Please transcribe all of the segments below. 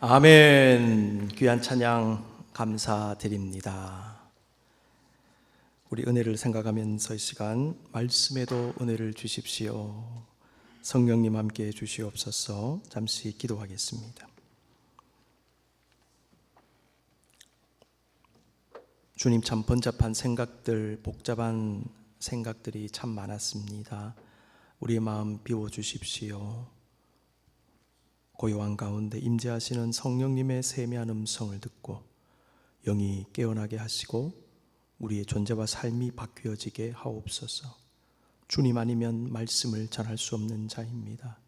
아멘. 귀한 찬양 감사드립니다. 우리 은혜를 생각하면서 이 시간 말씀에도 은혜를 주십시오. 성령님 함께 주시옵소서. 잠시 기도하겠습니다. 주님, 참 번잡한 생각들, 복잡한 생각들이 참 많았습니다. 우리의 마음 비워주십시오. 고요한 가운데 임재하시는 성령님의 세미한 음성을 듣고 영이 깨어나게 하시고 우리의 존재와 삶이 바뀌어지게 하옵소서. 주님 아니면 말씀을 전할 수 없는 자입니다.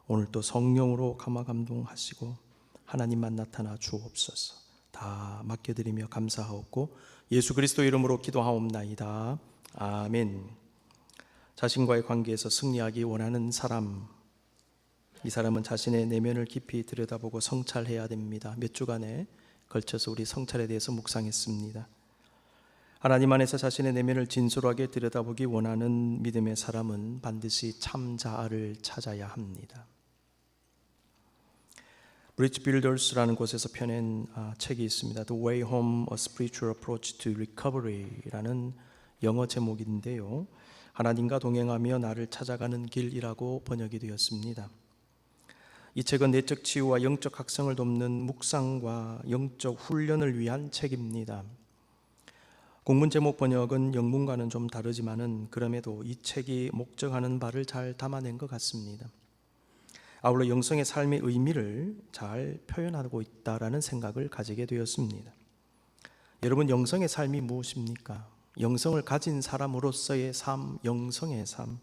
오늘 또 성령으로 감화감동하시고 하나님만 나타나 주옵소서. 다 맡겨드리며 감사하옵고 예수 그리스도 이름으로 기도하옵나이다. 아멘. 자신과의 관계에서 승리하기 원하는 사람, 이 사람은 자신의 내면을 깊이 들여다보고 성찰해야 됩니다. 몇 주간에 걸쳐서 우리 성찰에 대해서 묵상했습니다. 하나님 안에서 자신의 내면을 진솔하게 들여다보기 원하는 믿음의 사람은 반드시 참 자아를 찾아야 합니다. 브릿지 빌더스라는 곳에서 펴낸 책이 있습니다. The Way Home: A Spiritual Approach to Recovery라는 영어 제목인데요, 하나님과 동행하며 나를 찾아가는 길이라고 번역이 되었습니다. 이 책은 내적 치유와 영적 각성을 돕는 묵상과 영적 훈련을 위한 책입니다. 공문 제목 번역은 영문과는 좀 다르지만은 그럼에도 이 책이 목적하는 바를 잘 담아낸 것 같습니다. 아울러 영성의 삶의 의미를 잘 표현하고 있다라는 생각을 가지게 되었습니다. 여러분, 영성의 삶이 무엇입니까? 영성을 가진 사람으로서의 삶, 영성의 삶.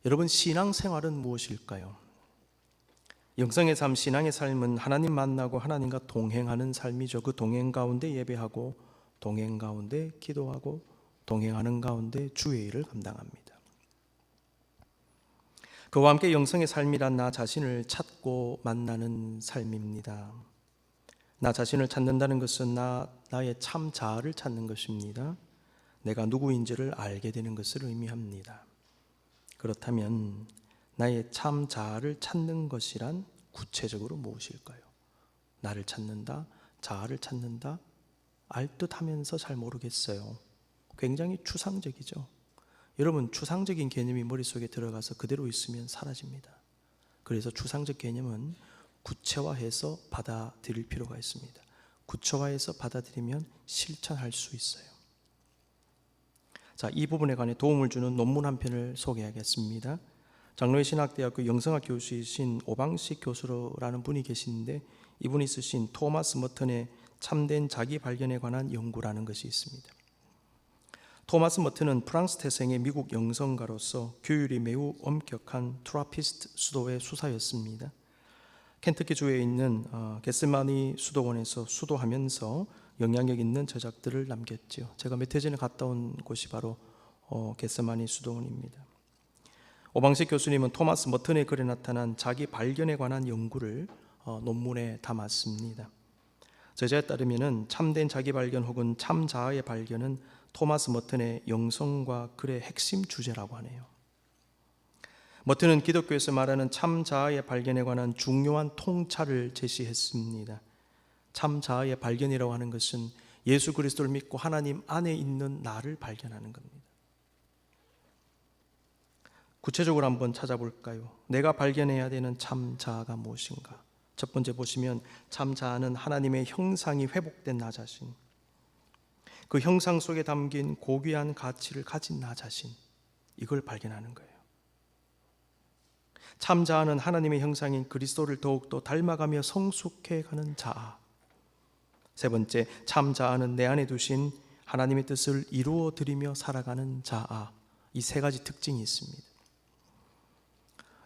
여러분, 신앙생활은 무엇일까요? 영성의 삶, 신앙의 삶은 하나님 만나고 하나님과 동행하는 삶이죠. 그 동행 가운데 예배하고, 동행 가운데 기도하고, 동행하는 가운데 주의 일을 감당합니다. 그와 함께 영성의 삶이란 나 자신을 찾고 만나는 삶입니다. 나 자신을 찾는다는 것은 나의 참 자아를 찾는 것입니다. 내가 누구인지를 알게 되는 것을 의미합니다. 그렇다면 나의 참 자아를 찾는 것이란 구체적으로 무엇일까요? 나를 찾는다, 자아를 찾는다, 알듯하면서 잘 모르겠어요. 굉장히 추상적이죠. 여러분, 추상적인 개념이 머릿속에 들어가서 그대로 있으면 사라집니다. 그래서 추상적 개념은 구체화해서 받아들일 필요가 있습니다. 구체화해서 받아들이면 실천할 수 있어요. 자, 이 부분에 관해 도움을 주는 논문 한 편을 소개하겠습니다. 장로회 신학대학교 영성학 교수이신 오방식 교수라는 분이 계시는데, 이분이 쓰신 토마스 머튼의 참된 자기 발견에 관한 연구라는 것이 있습니다. 토마스 머튼은 프랑스 태생의 미국 영성가로서 교율이 매우 엄격한 트라피스트 수도의 수사였습니다. 켄터키주에 있는 겟세마니 수도원에서 수도하면서 영향력 있는 저작들을 남겼죠. 제가 몇 해 전에 갔다 온 곳이 바로 겟세마니 수도원입니다. 오방식 교수님은 토마스 머튼의 글에 나타난 자기 발견에 관한 연구를 논문에 담았습니다. 저자에 따르면 참된 자기 발견 혹은 참 자아의 발견은 토마스 머튼의 영성과 글의 핵심 주제라고 하네요. 머튼은 기독교에서 말하는 참 자아의 발견에 관한 중요한 통찰을 제시했습니다. 참 자아의 발견이라고 하는 것은 예수 그리스도를 믿고 하나님 안에 있는 나를 발견하는 겁니다. 구체적으로 한번 찾아볼까요? 내가 발견해야 되는 참 자아가 무엇인가? 첫 번째 보시면 참 자아는 하나님의 형상이 회복된 나 자신, 그 형상 속에 담긴 고귀한 가치를 가진 나 자신, 이걸 발견하는 거예요. 참 자아는 하나님의 형상인 그리스도를 더욱더 닮아가며 성숙해가는 자아. 세 번째, 참 자아는 내 안에 두신 하나님의 뜻을 이루어 드리며 살아가는 자아. 이 세 가지 특징이 있습니다.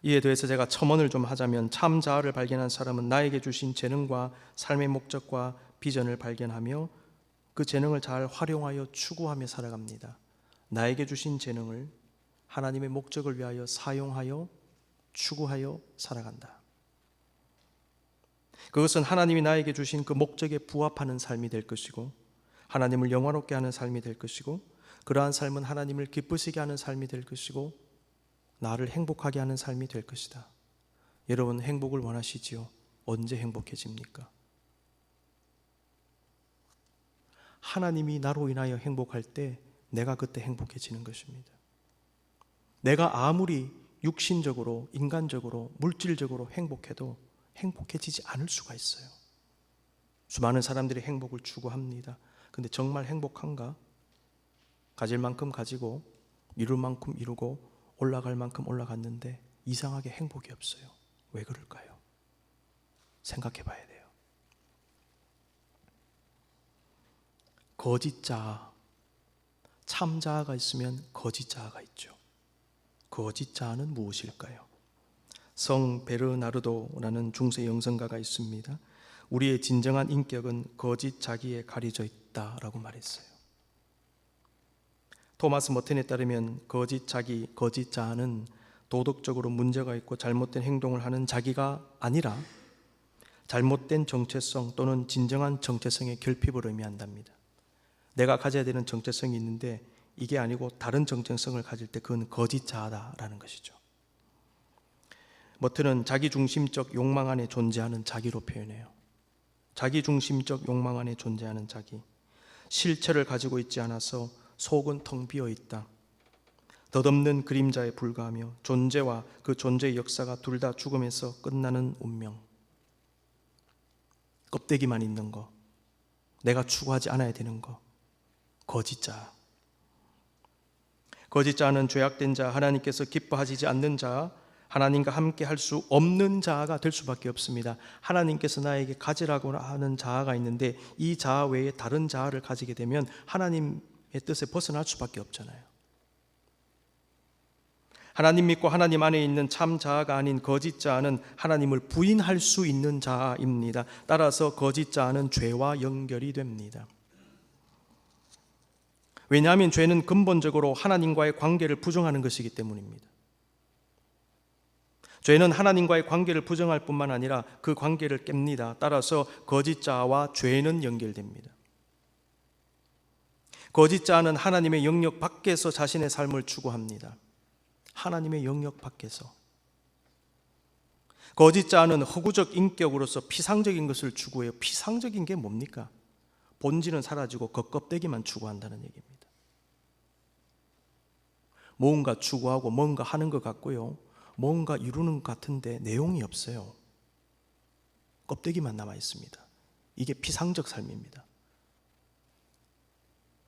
이에 대해서 제가 첨언을 좀 하자면, 참 자아를 발견한 사람은 나에게 주신 재능과 삶의 목적과 비전을 발견하며 그 재능을 잘 활용하여 추구하며 살아갑니다. 나에게 주신 재능을 하나님의 목적을 위하여 사용하여 추구하여 살아간다. 그것은 하나님이 나에게 주신 그 목적에 부합하는 삶이 될 것이고, 하나님을 영화롭게 하는 삶이 될 것이고, 그러한 삶은 하나님을 기쁘시게 하는 삶이 될 것이고, 나를 행복하게 하는 삶이 될 것이다. 여러분, 행복을 원하시지요? 언제 행복해집니까? 하나님이 나로 인하여 행복할 때 내가 그때 행복해지는 것입니다. 내가 아무리 육신적으로, 인간적으로, 물질적으로 행복해도 행복해지지 않을 수가 있어요. 수많은 사람들이 행복을 추구합니다. 근데 정말 행복한가? 가질 만큼 가지고 이룰 만큼 이루고 올라갈 만큼 올라갔는데 이상하게 행복이 없어요. 왜 그럴까요? 생각해 봐야 돼요. 거짓 자아, 참 자아가 있으면 거짓 자아가 있죠. 거짓 자아는 무엇일까요? 성 베르나르도라는 중세 영성가가 있습니다. 우리의 진정한 인격은 거짓 자기에 가려져 있다라고 말했어요. 토마스 머튼에 따르면 거짓 자기, 거짓 자아는 도덕적으로 문제가 있고 잘못된 행동을 하는 자기가 아니라 잘못된 정체성 또는 진정한 정체성의 결핍을 의미한답니다. 내가 가져야 되는 정체성이 있는데 이게 아니고 다른 정체성을 가질 때 그건 거짓 자아다라는 것이죠. 머튼은 자기중심적 욕망 안에 존재하는 자기로 표현해요. 자기중심적 욕망 안에 존재하는 자기, 실체를 가지고 있지 않아서 속은 텅 비어 있다. 덧없는 그림자에 불과하며 존재와 그 존재의 역사가 둘 다 죽음에서 끝나는 운명. 껍데기만 있는 거, 내가 추구하지 않아야 되는 거, 거짓자. 거짓자는 죄악된 자, 하나님께서 기뻐하시지 않는 자, 하나님과 함께 할 수 없는 자아가 될 수밖에 없습니다. 하나님께서 나에게 가지라고 하는 자아가 있는데 이 자아 외에 다른 자아를 가지게 되면 하나님의 뜻에 벗어날 수밖에 없잖아요. 하나님 믿고 하나님 안에 있는 참 자아가 아닌 거짓 자아는 하나님을 부인할 수 있는 자아입니다. 따라서 거짓 자아는 죄와 연결이 됩니다. 왜냐하면 죄는 근본적으로 하나님과의 관계를 부정하는 것이기 때문입니다. 죄는 하나님과의 관계를 부정할 뿐만 아니라 그 관계를 깹니다. 따라서 거짓 자아와 죄는 연결됩니다. 거짓 자아는 하나님의 영역 밖에서 자신의 삶을 추구합니다. 하나님의 영역 밖에서. 거짓 자아는 허구적 인격으로서 피상적인 것을 추구해요. 피상적인 게 뭡니까? 본질은 사라지고 겉껍데기만 추구한다는 얘기입니다. 뭔가 추구하고 뭔가 하는 것 같고요, 뭔가 이루는 것 같은데 내용이 없어요. 껍데기만 남아 있습니다. 이게 피상적 삶입니다.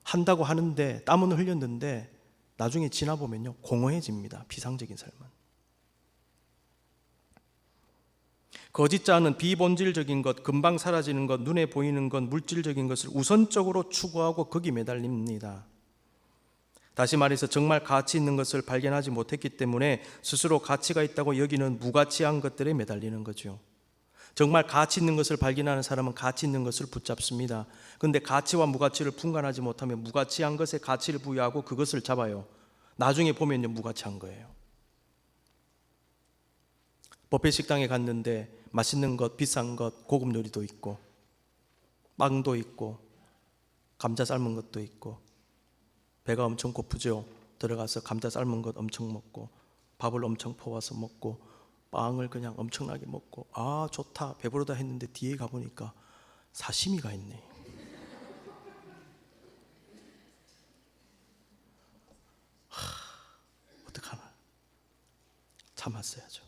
한다고 하는데 땀은 흘렸는데 나중에 지나보면요 공허해집니다. 피상적인 삶은. 거짓 자아는 비본질적인 것, 금방 사라지는 것, 눈에 보이는 것, 물질적인 것을 우선적으로 추구하고 거기 매달립니다. 다시 말해서 정말 가치 있는 것을 발견하지 못했기 때문에 스스로 가치가 있다고 여기는 무가치한 것들에 매달리는 거죠. 정말 가치 있는 것을 발견하는 사람은 가치 있는 것을 붙잡습니다. 그런데 가치와 무가치를 분간하지 못하면 무가치한 것에 가치를 부여하고 그것을 잡아요. 나중에 보면요 무가치한 거예요. 뷔페 식당에 갔는데 맛있는 것, 비싼 것, 고급 요리도 있고 빵도 있고 감자 삶은 것도 있고 배가 엄청 고프죠. 들어가서 감자 삶은 것 엄청 먹고 밥을 엄청 퍼와서 먹고 빵을 그냥 엄청나게 먹고 아 좋다 배부르다 했는데 뒤에 가보니까 사시미가 있네. 어떡하나. 참았어야죠.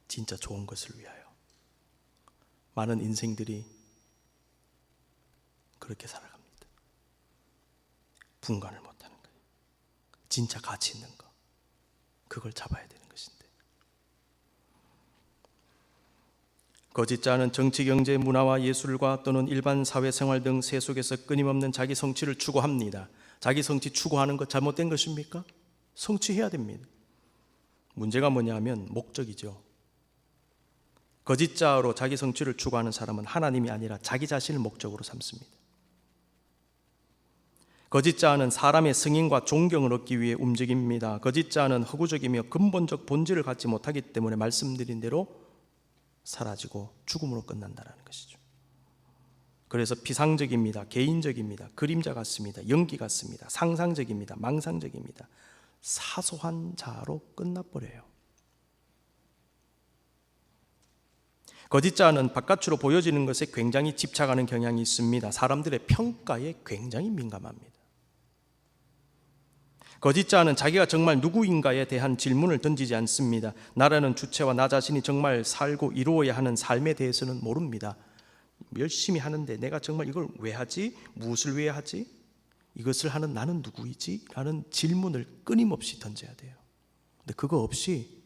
진짜 좋은 것을 위하여. 많은 인생들이 그렇게 살아갑니다. 분간을 못하는 거예요. 진짜 가치 있는 거, 그걸 잡아야 되는 것인데. 거짓 자는 정치, 경제, 문화와 예술과 또는 일반 사회생활 등 세속에서 끊임없는 자기 성취를 추구합니다. 자기 성취 추구하는 것 잘못된 것입니까? 성취해야 됩니다. 문제가 뭐냐면 목적이죠. 거짓 자아로 자기 성취를 추구하는 사람은 하나님이 아니라 자기 자신을 목적으로 삼습니다. 거짓 자아는 사람의 승인과 존경을 얻기 위해 움직입니다. 거짓 자아는 허구적이며 근본적 본질을 갖지 못하기 때문에 말씀드린 대로 사라지고 죽음으로 끝난다는 것이죠. 그래서 피상적입니다. 개인적입니다. 그림자 같습니다. 연기 같습니다. 상상적입니다. 망상적입니다. 사소한 자아로 끝나버려요. 거짓자는 바깥으로 보여지는 것에 굉장히 집착하는 경향이 있습니다. 사람들의 평가에 굉장히 민감합니다. 거짓자는 자기가 정말 누구인가에 대한 질문을 던지지 않습니다. 나라는 주체와 나 자신이 정말 살고 이루어야 하는 삶에 대해서는 모릅니다. 열심히 하는데 내가 정말 이걸 왜 하지? 무엇을 위해 하지? 이것을 하는 나는 누구이지? 라는 질문을 끊임없이 던져야 돼요. 근데 그거 없이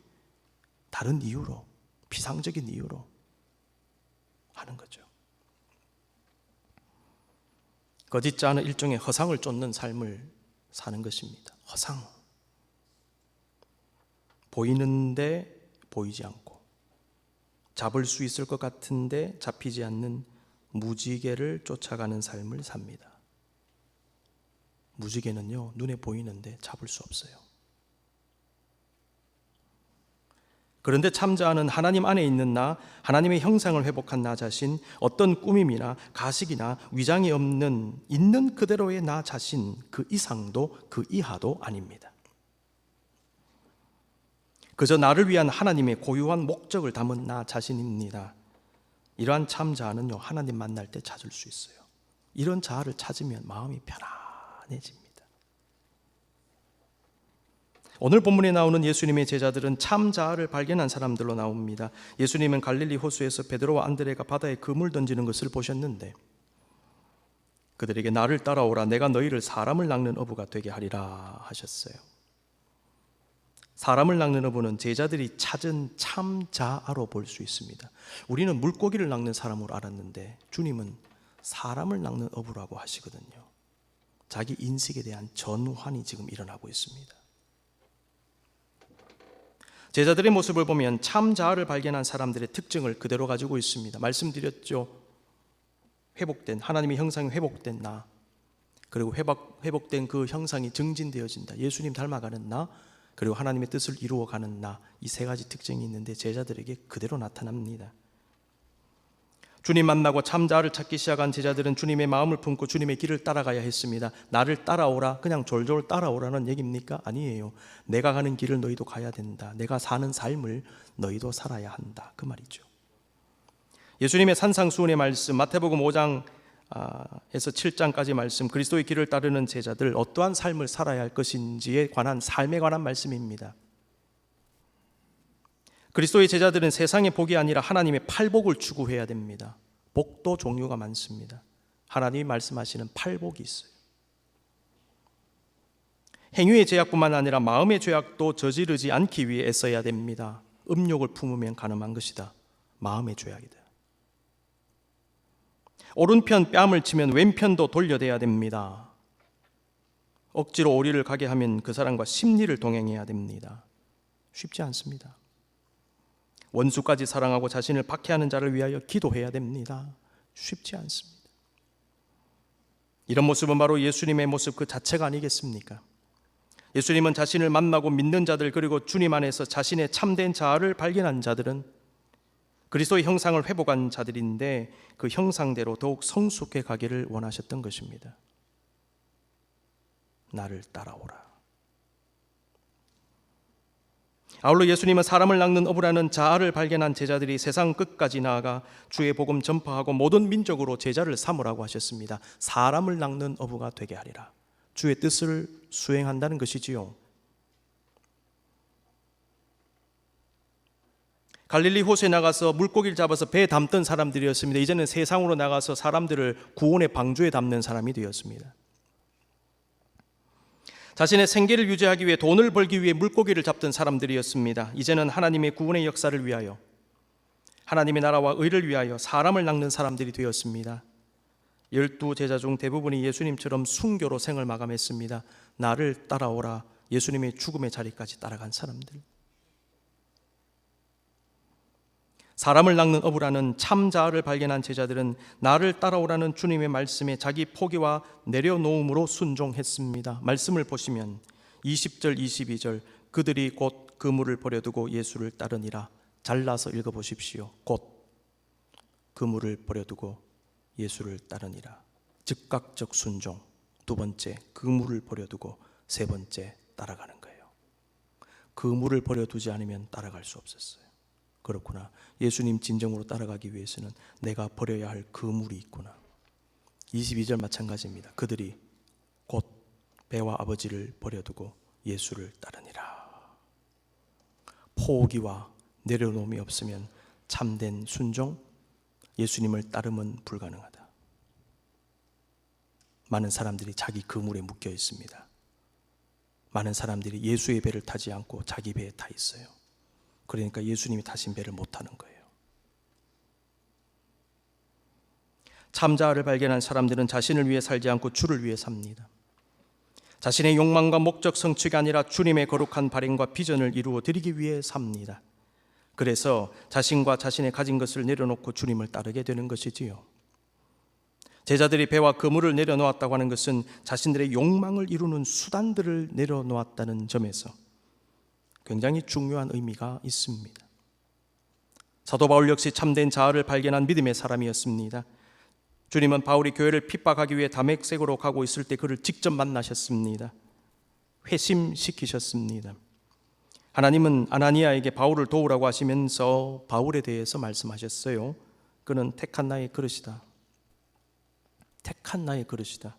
다른 이유로, 비상적인 이유로 하는 거죠. 거짓자는 일종의 허상을 쫓는 삶을 사는 것입니다. 허상. 보이는데 보이지 않고, 잡을 수 있을 것 같은데 잡히지 않는 무지개를 쫓아가는 삶을 삽니다. 무지개는요, 눈에 보이는데 잡을 수 없어요. 그런데 참자는 하나님 안에 있는 나, 하나님의 형상을 회복한 나 자신, 어떤 꾸밈이나 가식이나 위장이 없는 있는 그대로의 나 자신, 그 이상도 그 이하도 아닙니다. 그저 나를 위한 하나님의 고유한 목적을 담은 나 자신입니다. 이러한 참자는요, 하나님 만날 때 찾을 수 있어요. 이런 자아를 찾으면 마음이 편안해집니다. 오늘 본문에 나오는 예수님의 제자들은 참 자아를 발견한 사람들로 나옵니다. 예수님은 갈릴리 호수에서 베드로와 안드레가 바다에 그물 던지는 것을 보셨는데 그들에게 나를 따라오라, 내가 너희를 사람을 낚는 어부가 되게 하리라 하셨어요. 사람을 낚는 어부는 제자들이 찾은 참 자아로 볼 수 있습니다. 우리는 물고기를 낚는 사람으로 알았는데 주님은 사람을 낚는 어부라고 하시거든요. 자기 인식에 대한 전환이 지금 일어나고 있습니다. 제자들의 모습을 보면 참 자아를 발견한 사람들의 특징을 그대로 가지고 있습니다. 말씀드렸죠. 회복된, 하나님의 형상이 회복된 나, 그리고 회복된 그 형상이 증진되어진다. 예수님 닮아가는 나, 그리고 하나님의 뜻을 이루어가는 나, 이 세 가지 특징이 있는데 제자들에게 그대로 나타납니다. 주님 만나고 참 자아를 찾기 시작한 제자들은 주님의 마음을 품고 주님의 길을 따라가야 했습니다. 나를 따라오라, 그냥 졸졸 따라오라는 얘기입니까? 아니에요. 내가 가는 길을 너희도 가야 된다. 내가 사는 삶을 너희도 살아야 한다. 그 말이죠. 예수님의 산상수훈의 말씀, 마태복음 5장에서 7장까지 말씀, 그리스도의 길을 따르는 제자들 어떠한 삶을 살아야 할 것인지에 관한 삶에 관한 말씀입니다. 그리스도의 제자들은 세상의 복이 아니라 하나님의 팔복을 추구해야 됩니다. 복도 종류가 많습니다. 하나님이 말씀하시는 팔복이 있어요. 행위의 죄악뿐만 아니라 마음의 죄악도 저지르지 않기 위해 애써야 됩니다. 음욕을 품으면 가늠한 것이다. 마음의 죄악이다. 오른편 뺨을 치면 왼편도 돌려대야 됩니다. 억지로 오리를 가게 하면 그 사람과 심리를 동행해야 됩니다. 쉽지 않습니다. 원수까지 사랑하고 자신을 박해하는 자를 위하여 기도해야 됩니다. 쉽지 않습니다. 이런 모습은 바로 예수님의 모습 그 자체가 아니겠습니까? 예수님은 자신을 만나고 믿는 자들, 그리고 주님 안에서 자신의 참된 자아를 발견한 자들은 그리스도의 형상을 회복한 자들인데 그 형상대로 더욱 성숙해 가기를 원하셨던 것입니다. 나를 따라오라. 아울러 예수님은 사람을 낚는 어부라는 자아를 발견한 제자들이 세상 끝까지 나아가 주의 복음 전파하고 모든 민족으로 제자를 삼으라고 하셨습니다. 사람을 낚는 어부가 되게 하리라. 주의 뜻을 수행한다는 것이지요. 갈릴리 호수에 나가서 물고기를 잡아서 배에 담던 사람들이었습니다. 이제는 세상으로 나가서 사람들을 구원의 방주에 담는 사람이 되었습니다. 자신의 생계를 유지하기 위해, 돈을 벌기 위해 물고기를 잡던 사람들이었습니다. 이제는 하나님의 구원의 역사를 위하여, 하나님의 나라와 의를 위하여 사람을 낚는 사람들이 되었습니다. 12 제자 중 대부분이 예수님처럼 순교로 생을 마감했습니다. 나를 따라오라, 예수님의 죽음의 자리까지 따라간 사람들. 사람을 낚는 어부라는 참 자아를 발견한 제자들은 나를 따라오라는 주님의 말씀에 자기 포기와 내려놓음으로 순종했습니다. 말씀을 보시면 20절 22절, 그들이 곧 그물을 버려두고 예수를 따르니라. 잘라서 읽어보십시오. 곧 그물을 버려두고 예수를 따르니라. 즉각적 순종. 두 번째, 그물을 버려두고 세 번째, 따라가는 거예요. 그물을 버려두지 않으면 따라갈 수 없었어요. 그렇구나. 예수님 진정으로 따라가기 위해서는 내가 버려야 할 그물이 있구나. 22절 마찬가지입니다. 그들이 곧 배와 아버지를 버려두고 예수를 따르니라. 포기와 내려놓음이 없으면 참된 순종, 예수님을 따름은 불가능하다. 많은 사람들이 자기 그물에 묶여 있습니다. 많은 사람들이 예수의 배를 타지 않고 자기 배에 타 있어요. 그러니까 예수님이 타신 배를 못 타는 거예요. 참자아를 발견한 사람들은 자신을 위해 살지 않고 주를 위해 삽니다. 자신의 욕망과 목적 성취가 아니라 주님의 거룩한 발행과 비전을 이루어 드리기 위해 삽니다. 그래서 자신과 자신의 가진 것을 내려놓고 주님을 따르게 되는 것이지요. 제자들이 배와 그물을 내려놓았다고 하는 것은 자신들의 욕망을 이루는 수단들을 내려놓았다는 점에서 굉장히 중요한 의미가 있습니다. 사도 바울 역시 참된 자아를 발견한 믿음의 사람이었습니다. 주님은 바울이 교회를 핍박하기 위해 다메섹으로 가고 있을 때 그를 직접 만나셨습니다. 회심시키셨습니다. 하나님은 아나니아에게 바울을 도우라고 하시면서 바울에 대해서 말씀하셨어요. 그는 택한 나의 그릇이다. 택한 나의 그릇이다.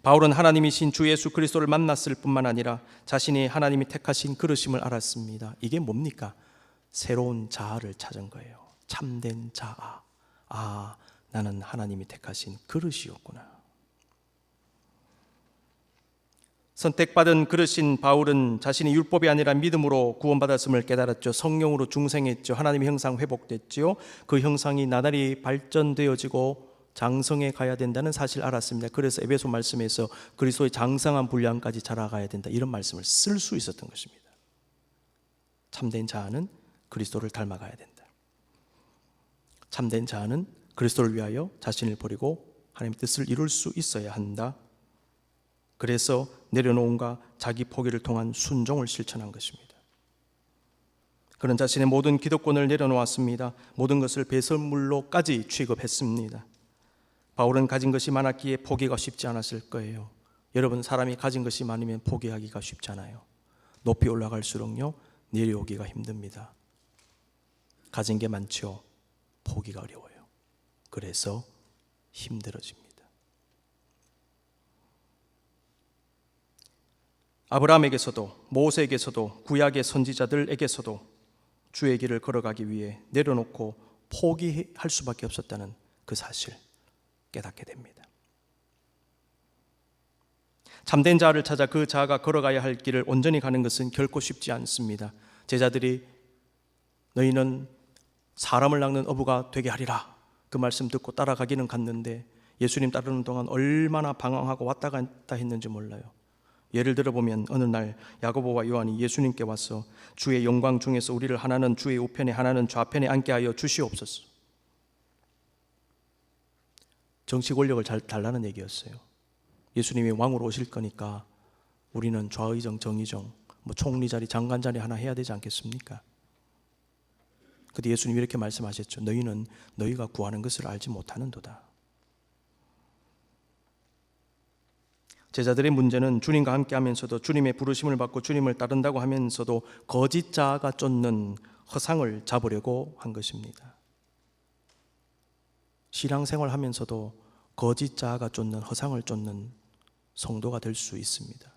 바울은 하나님이신 주 예수 그리스도를 만났을 뿐만 아니라 자신이 하나님이 택하신 그릇임을 알았습니다. 이게 뭡니까? 새로운 자아를 찾은 거예요. 참된 자아. 아, 나는 하나님이 택하신 그릇이었구나. 선택받은 그릇인 바울은 자신이 율법이 아니라 믿음으로 구원받았음을 깨달았죠. 성령으로 중생했죠. 하나님의 형상 회복됐죠. 그 형상이 나날이 발전되어지고 장성해 가야 된다는 사실을 알았습니다. 그래서 에베소 말씀에서 그리스도의 장성한 분량까지 자라가야 된다, 이런 말씀을 쓸 수 있었던 것입니다. 참된 자아는 그리스도를 닮아가야 된다. 참된 자아는 그리스도를 위하여 자신을 버리고 하나님의 뜻을 이룰 수 있어야 한다. 그래서 내려놓음과 자기 포기를 통한 순종을 실천한 것입니다. 그는 자신의 모든 기득권을 내려놓았습니다. 모든 것을 배설물로까지 취급했습니다. 바울은 가진 것이 많았기에 포기가 쉽지 않았을 거예요. 여러분, 사람이 가진 것이 많으면 포기하기가 쉽잖아요. 높이 올라갈수록요, 내려오기가 힘듭니다. 가진 게 많죠. 포기가 어려워요. 그래서 힘들어집니다. 아브라함에게서도 모세에게서도 구약의 선지자들에게서도 주의 길을 걸어가기 위해 내려놓고 포기할 수밖에 없었다는 그 사실 깨닫게 됩니다. 참된 자아를 찾아 그 자아가 걸어가야 할 길을 온전히 가는 것은 결코 쉽지 않습니다. 제자들이 너희는 사람을 낚는 어부가 되게 하리라, 그 말씀 듣고 따라가기는 갔는데 예수님 따르는 동안 얼마나 방황하고 왔다 갔다 했는지 몰라요. 예를 들어보면 어느 날 야고보와 요한이 예수님께 와서 주의 영광 중에서 우리를 하나는 주의 우편에 하나는 좌편에 앉게 하여 주시옵소서. 정치 권력을 잘 달라는 얘기였어요. 예수님이 왕으로 오실 거니까 우리는 좌의정, 정의정, 총리 자리, 장관 자리 하나 해야 되지 않겠습니까? 그때 예수님이 이렇게 말씀하셨죠. 너희는 너희가 구하는 것을 알지 못하는도다. 제자들의 문제는 주님과 함께 하면서도 주님의 부르심을 받고 주님을 따른다고 하면서도 거짓 자아가 쫓는 허상을 잡으려고 한 것입니다. 신앙생활 하면서도 거짓 자아가 쫓는 허상을 쫓는 성도가 될 수 있습니다.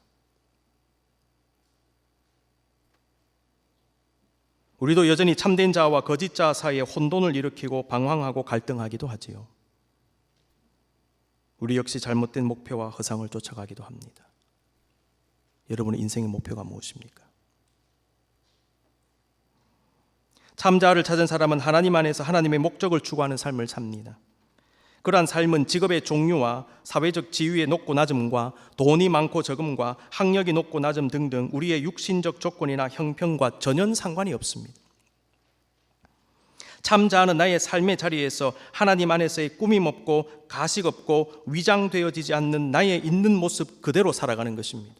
우리도 여전히 참된 자아와 거짓 자아 사이에 혼돈을 일으키고 방황하고 갈등하기도 하지요. 우리 역시 잘못된 목표와 허상을 쫓아가기도 합니다. 여러분의 인생의 목표가 무엇입니까? 참자아를 찾은 사람은 하나님 안에서 하나님의 목적을 추구하는 삶을 삽니다. 그러한 삶은 직업의 종류와 사회적 지위의 높고 낮음과 돈이 많고 적음과 학력이 높고 낮음 등등 우리의 육신적 조건이나 형편과 전혀 상관이 없습니다. 참자아는 나의 삶의 자리에서 하나님 안에서의 꾸밈 없고 가식 없고 위장되어지지 않는 나의 있는 모습 그대로 살아가는 것입니다.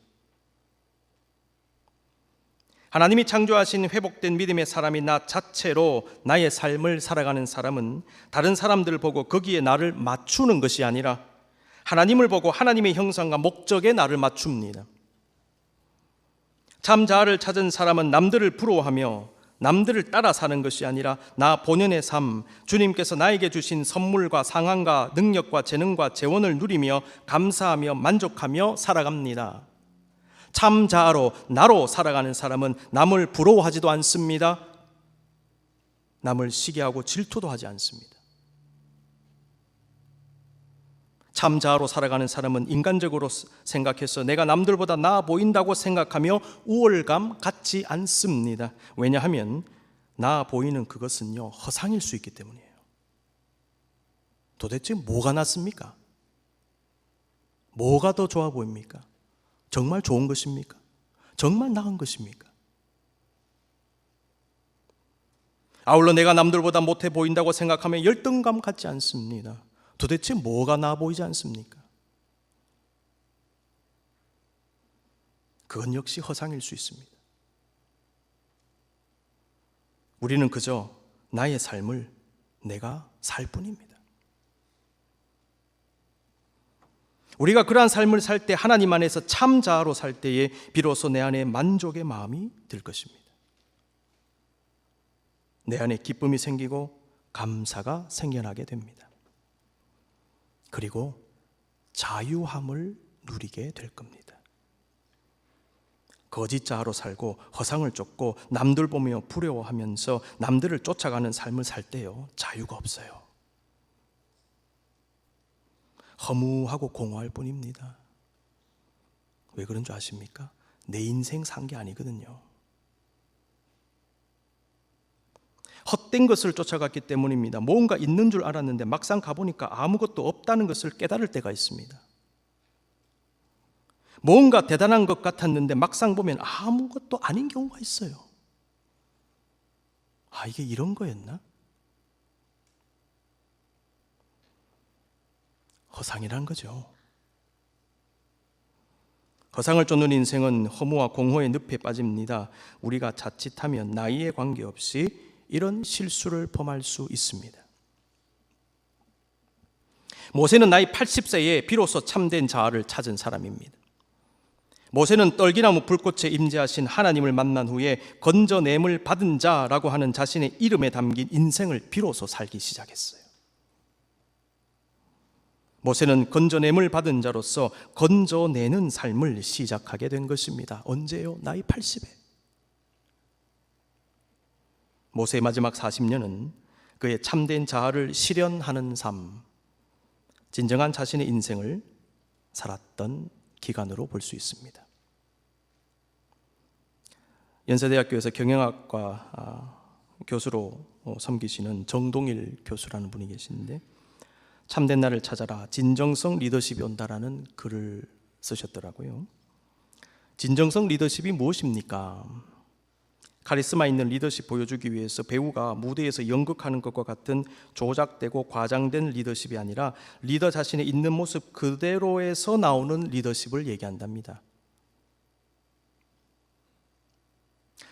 하나님이 창조하신 회복된 믿음의 사람이 나 자체로 나의 삶을 살아가는 사람은 다른 사람들을 보고 거기에 나를 맞추는 것이 아니라 하나님을 보고 하나님의 형상과 목적에 나를 맞춥니다. 참자아를 찾은 사람은 남들을 부러워하며 남들을 따라 사는 것이 아니라 나 본연의 삶, 주님께서 나에게 주신 선물과 상황과 능력과 재능과 재원을 누리며 감사하며 만족하며 살아갑니다. 참 자아로 나로 살아가는 사람은 남을 부러워하지도 않습니다. 남을 시기하고 질투도 하지 않습니다. 참 자아로 살아가는 사람은 인간적으로 생각해서 내가 남들보다 나아 보인다고 생각하며 우월감 갖지 않습니다. 왜냐하면 나아 보이는 그것은요, 허상일 수 있기 때문이에요. 도대체 뭐가 낫습니까? 뭐가 더 좋아 보입니까? 정말 좋은 것입니까? 정말 나은 것입니까? 아울러 내가 남들보다 못해 보인다고 생각하면 열등감 갖지 않습니다. 도대체 뭐가 나아 보이지 않습니까? 그건 역시 허상일 수 있습니다. 우리는 그저 나의 삶을 내가 살 뿐입니다. 우리가 그러한 삶을 살 때, 하나님 안에서 참 자아로 살 때에 비로소 내 안에 만족의 마음이 들 것입니다. 내 안에 기쁨이 생기고 감사가 생겨나게 됩니다. 그리고 자유함을 누리게 될 겁니다. 거짓 자아로 살고 허상을 쫓고 남들 보며 부러워하면서 남들을 쫓아가는 삶을 살 때요, 자유가 없어요. 허무하고 공허할 뿐입니다. 왜 그런 줄 아십니까? 내 인생 산 게 아니거든요. 헛된 것을 쫓아갔기 때문입니다. 뭔가 있는 줄 알았는데 막상 가보니까 아무것도 없다는 것을 깨달을 때가 있습니다. 뭔가 대단한 것 같았는데 막상 보면 아무것도 아닌 경우가 있어요. 아, 이게 이런 거였나? 허상이란 거죠. 허상을 쫓는 인생은 허무와 공허의 늪에 빠집니다. 우리가 자칫하면 나이에 관계없이 이런 실수를 범할 수 있습니다. 모세는 나이 80세에 비로소 참된 자아를 찾은 사람입니다. 모세는 떨기나무 불꽃에 임재하신 하나님을 만난 후에 건져냄을 받은 자라고 하는 자신의 이름에 담긴 인생을 비로소 살기 시작했어요. 모세는 건져냄을 받은 자로서 건져내는 삶을 시작하게 된 것입니다. 언제요? 나이 80에. 모세의 마지막 40년은 그의 참된 자아를 실현하는 삶, 진정한 자신의 인생을 살았던 기간으로 볼 수 있습니다. 연세대학교에서 경영학과 교수로 섬기시는 정동일 교수라는 분이 계시는데, 참된 나를 찾아라, 진정성 리더십이 온다라는 글을 쓰셨더라고요. 진정성 리더십이 무엇입니까? 카리스마 있는 리더십 보여주기 위해서 배우가 무대에서 연극하는 것과 같은 조작되고 과장된 리더십이 아니라 리더 자신의 있는 모습 그대로에서 나오는 리더십을 얘기한답니다.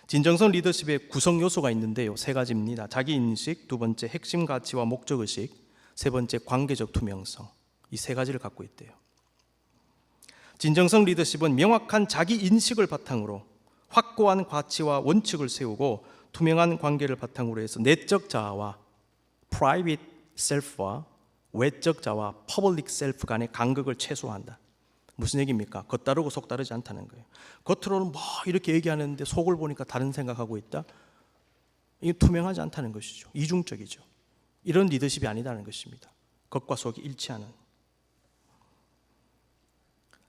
진정성 리더십의 구성 요소가 있는데요, 3가지입니다. 자기인식, 2번째 핵심 가치와 목적의식, 3번째 관계적 투명성. 이 3가지를 갖고 있대요. 진정성 리더십은 명확한 자기인식을 바탕으로 확고한 가치와 원칙을 세우고 투명한 관계를 바탕으로 해서 내적 자아와 private self와 외적 자아와 public self 간의 간극을 최소화한다. 무슨 얘기입니까? 겉다르고 속다르지 않다는 거예요. 겉으로는 뭐 이렇게 얘기하는데 속을 보니까 다른 생각하고 있다. 이게 투명하지 않다는 것이죠. 이중적이죠. 이런 리더십이 아니다는 것입니다. 겉과 속이 일치하는.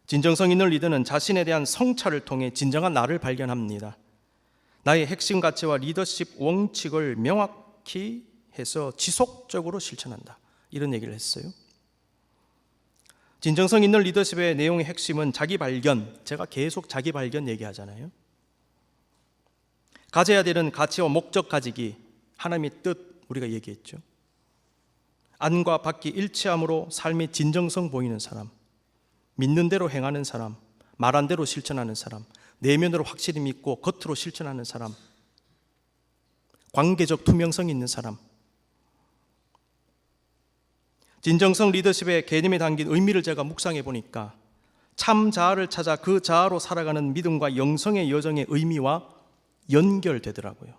진정성 있는 리더는 자신에 대한 성찰을 통해 진정한 나를 발견합니다. 나의 핵심 가치와 리더십 원칙을 명확히 해서 지속적으로 실천한다. 이런 얘기를 했어요. 진정성 있는 리더십의 내용의 핵심은 자기 발견. 제가 계속 자기 발견 얘기하잖아요. 가져야 되는 가치와 목적 가지기, 하나님의 뜻 우리가 얘기했죠. 안과 밖이 일치함으로 삶의 진정성 보이는 사람, 믿는 대로 행하는 사람, 말한 대로 실천하는 사람, 내면으로 확실히 믿고 겉으로 실천하는 사람, 관계적 투명성 있는 사람. 진정성 리더십의 개념에 담긴 의미를 제가 묵상해 보니까 참 자아를 찾아 그 자아로 살아가는 믿음과 영성의 여정의 의미와 연결되더라고요.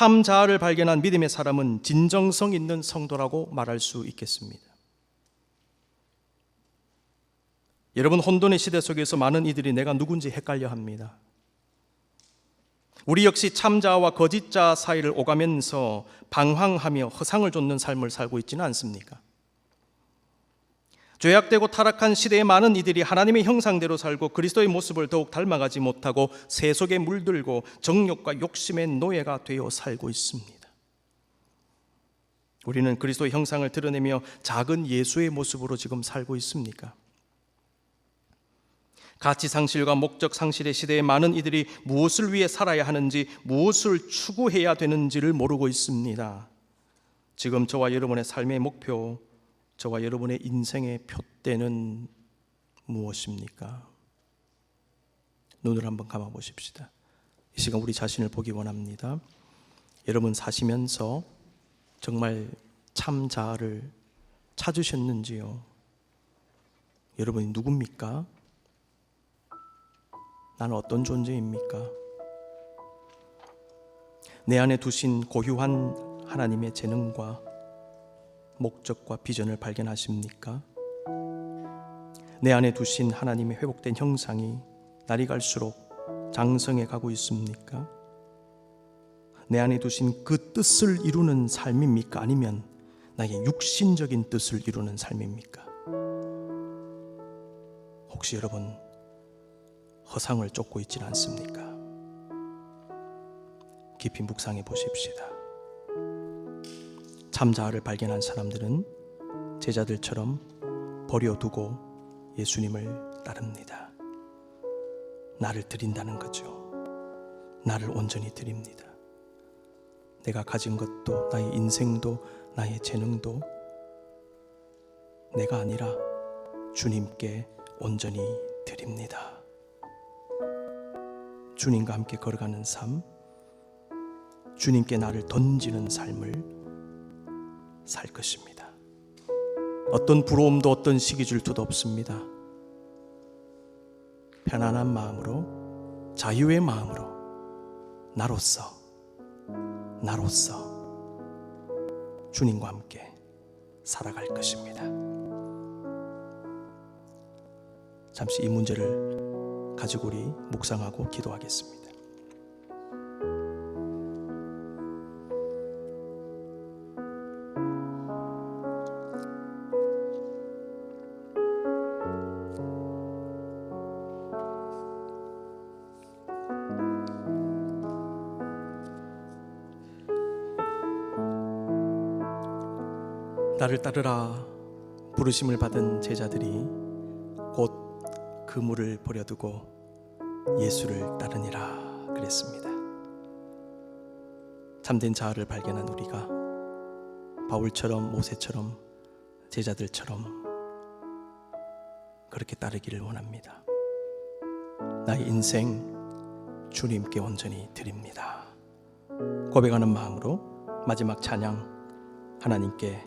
참 자아를 발견한 믿음의 사람은 진정성 있는 성도라고 말할 수 있겠습니다. 여러분, 혼돈의 시대 속에서 많은 이들이 내가 누군지 헷갈려 합니다. 우리 역시 참자와 거짓자 사이를 오가면서 방황하며 허상을 좇는 삶을 살고 있지는 않습니까? 죄악되고 타락한 시대의 많은 이들이 하나님의 형상대로 살고 그리스도의 모습을 더욱 닮아가지 못하고 세속에 물들고 정욕과 욕심의 노예가 되어 살고 있습니다. 우리는 그리스도의 형상을 드러내며 작은 예수의 모습으로 지금 살고 있습니까? 가치 상실과 목적 상실의 시대에 많은 이들이 무엇을 위해 살아야 하는지, 무엇을 추구해야 되는지를 모르고 있습니다. 지금 저와 여러분의 삶의 목표, 저와 여러분의 인생의 표대는 무엇입니까? 눈을 한번 감아 보십시다. 이 시간 우리 자신을 보기 원합니다. 여러분 사시면서 정말 참 자아를 찾으셨는지요? 여러분이 누굽니까? 나는 어떤 존재입니까? 내 안에 두신 고유한 하나님의 재능과 목적과 비전을 발견하십니까? 내 안에 두신 하나님의 회복된 형상이 날이 갈수록 장성해 가고 있습니까? 내 안에 두신 그 뜻을 이루는 삶입니까? 아니면 나의 육신적인 뜻을 이루는 삶입니까? 혹시 여러분 허상을 쫓고 있지는 않습니까? 깊이 묵상해 보십시다. 참 자아를 발견한 사람들은 제자들처럼 버려두고 예수님을 따릅니다. 나를 드린다는 거죠. 나를 온전히 드립니다. 내가 가진 것도, 나의 인생도, 나의 재능도 내가 아니라 주님께 온전히 드립니다. 주님과 함께 걸어가는 삶, 주님께 나를 던지는 삶을 살 것입니다. 어떤 부러움도 어떤 시기질투도 없습니다. 편안한 마음으로, 자유의 마음으로 나로서 주님과 함께 살아갈 것입니다. 잠시 이 문제를 가지고 우리 묵상하고 기도하겠습니다. 나를 따르라 부르심을 받은 제자들이 곧 그물을 버려두고 예수를 따르니라 그랬습니다. 참된 자아를 발견한 우리가 바울처럼, 모세처럼, 제자들처럼 그렇게 따르기를 원합니다. 나의 인생 주님께 온전히 드립니다. 고백하는 마음으로 마지막 찬양 하나님께